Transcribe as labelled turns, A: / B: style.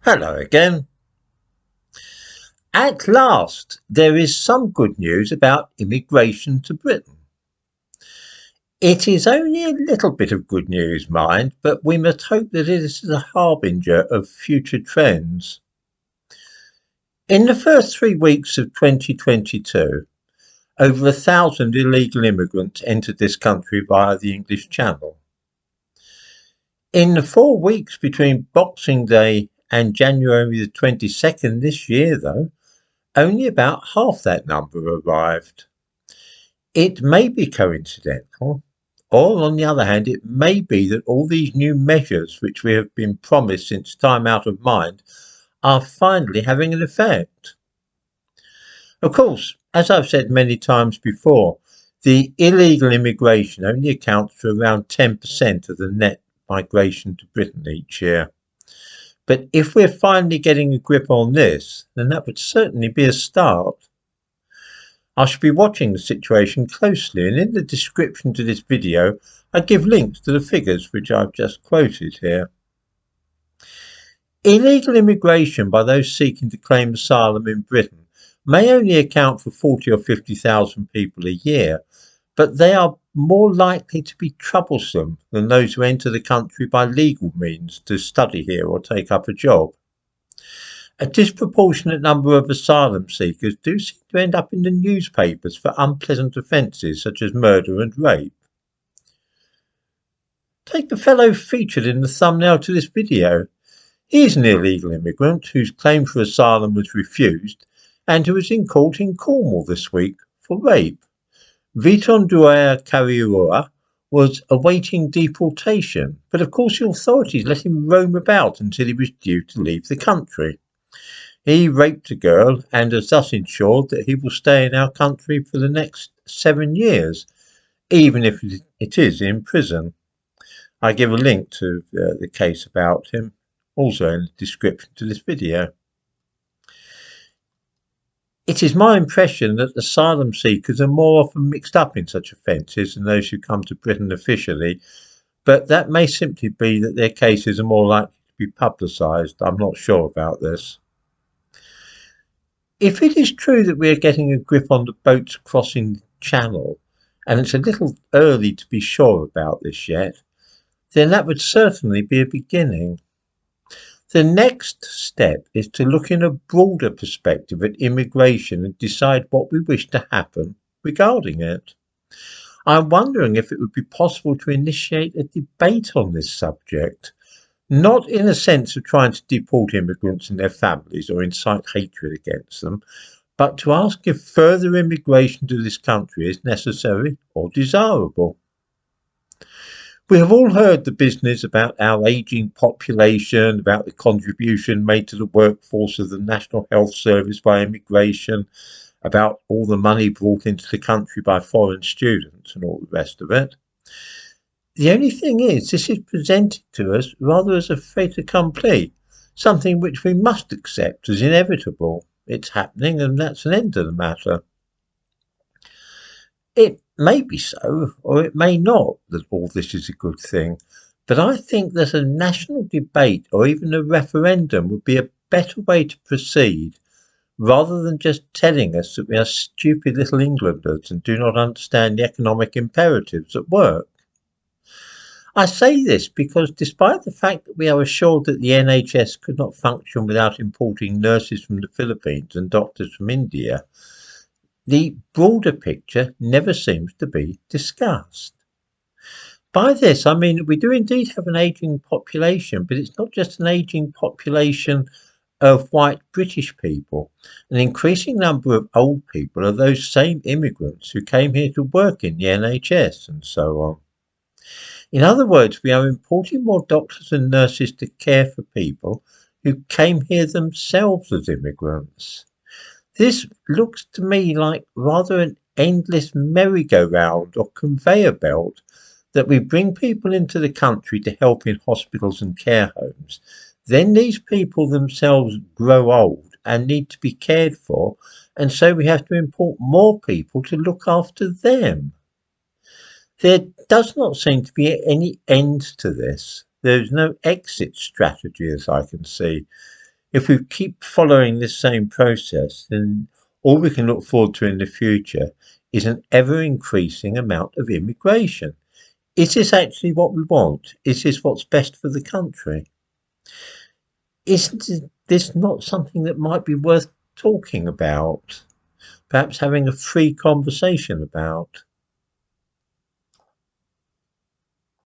A: Hello again. At last, there is some good news about immigration to Britain. It is only a little bit of good news, mind, but we must hope that it is a harbinger of future trends. In the first 3 weeks of 2022, over 1,000 illegal immigrants entered this country via the English Channel. In the 4 weeks between Boxing Day and January the 22nd this year, though, only about half that number arrived. It may be coincidental, or on the other hand, it may be that all these new measures which we have been promised since time out of mind are finally having an effect. Of course, as I've said many times before, the illegal immigration only accounts for around 10% of the net migration to Britain each year. But if we're finally getting a grip on this, then that would certainly be a start. I shall be watching the situation closely, and in the description to this video I give links to the figures which I've just quoted here. Illegal immigration by those seeking to claim asylum in Britain may only account for 40 or 50,000 people a year, but they are more likely to be troublesome than those who enter the country by legal means to study here or take up a job. A disproportionate number of asylum seekers do seem to end up in the newspapers for unpleasant offences such as murder and rape. Take the fellow featured in the thumbnail to this video. He is an illegal immigrant whose claim for asylum was refused and who was in court in Cornwall this week for rape. Viton Duer Kariura was awaiting deportation, but of course the authorities let him roam about until he was due to leave the country. He raped a girl and has thus ensured that he will stay in our country for the next 7 years, even if it is in prison. I give a link to the case about him, also in the description to this video. It is my impression that asylum seekers are more often mixed up in such offences than those who come to Britain officially, but that may simply be that their cases are more likely to be publicised. I'm not sure about this. If it is true that we are getting a grip on the boats crossing the Channel, and it's a little early to be sure about this yet, then that would certainly be a beginning. The next step is to look in a broader perspective at immigration and decide what we wish to happen regarding it. I'm wondering if it would be possible to initiate a debate on this subject, not in a sense of trying to deport immigrants and their families or incite hatred against them, but to ask if further immigration to this country is necessary or desirable. We have all heard the business about our ageing population, about the contribution made to the workforce of the National Health Service by immigration, about all the money brought into the country by foreign students and all the rest of it. The only thing is, this is presented to us rather as a fait accompli, something which we must accept as inevitable. It's happening and that's an end to the matter. It may be so, or it may not, that all this is a good thing, but I think that a national debate or even a referendum would be a better way to proceed, rather than just telling us that we are stupid little Englanders and do not understand the economic imperatives at work. I say this because despite the fact that we are assured that the NHS could not function without importing nurses from the Philippines and doctors from India, the broader picture never seems to be discussed. By this I mean that we do indeed have an ageing population, but it's not just an ageing population of white British people. An increasing number of old people are those same immigrants who came here to work in the NHS and so on. In other words, we are importing more doctors and nurses to care for people who came here themselves as immigrants. This looks to me like rather an endless merry-go-round or conveyor belt that we bring people into the country to help in hospitals and care homes. Then these people themselves grow old and need to be cared for, and so we have to import more people to look after them. There does not seem to be any end to this. There is no exit strategy as I can see. If we keep following this same process, then all we can look forward to in the future is an ever increasing amount of immigration. Is this actually what we want? Is this what's best for the country? Isn't this not something that might be worth talking about? Perhaps having a free conversation about?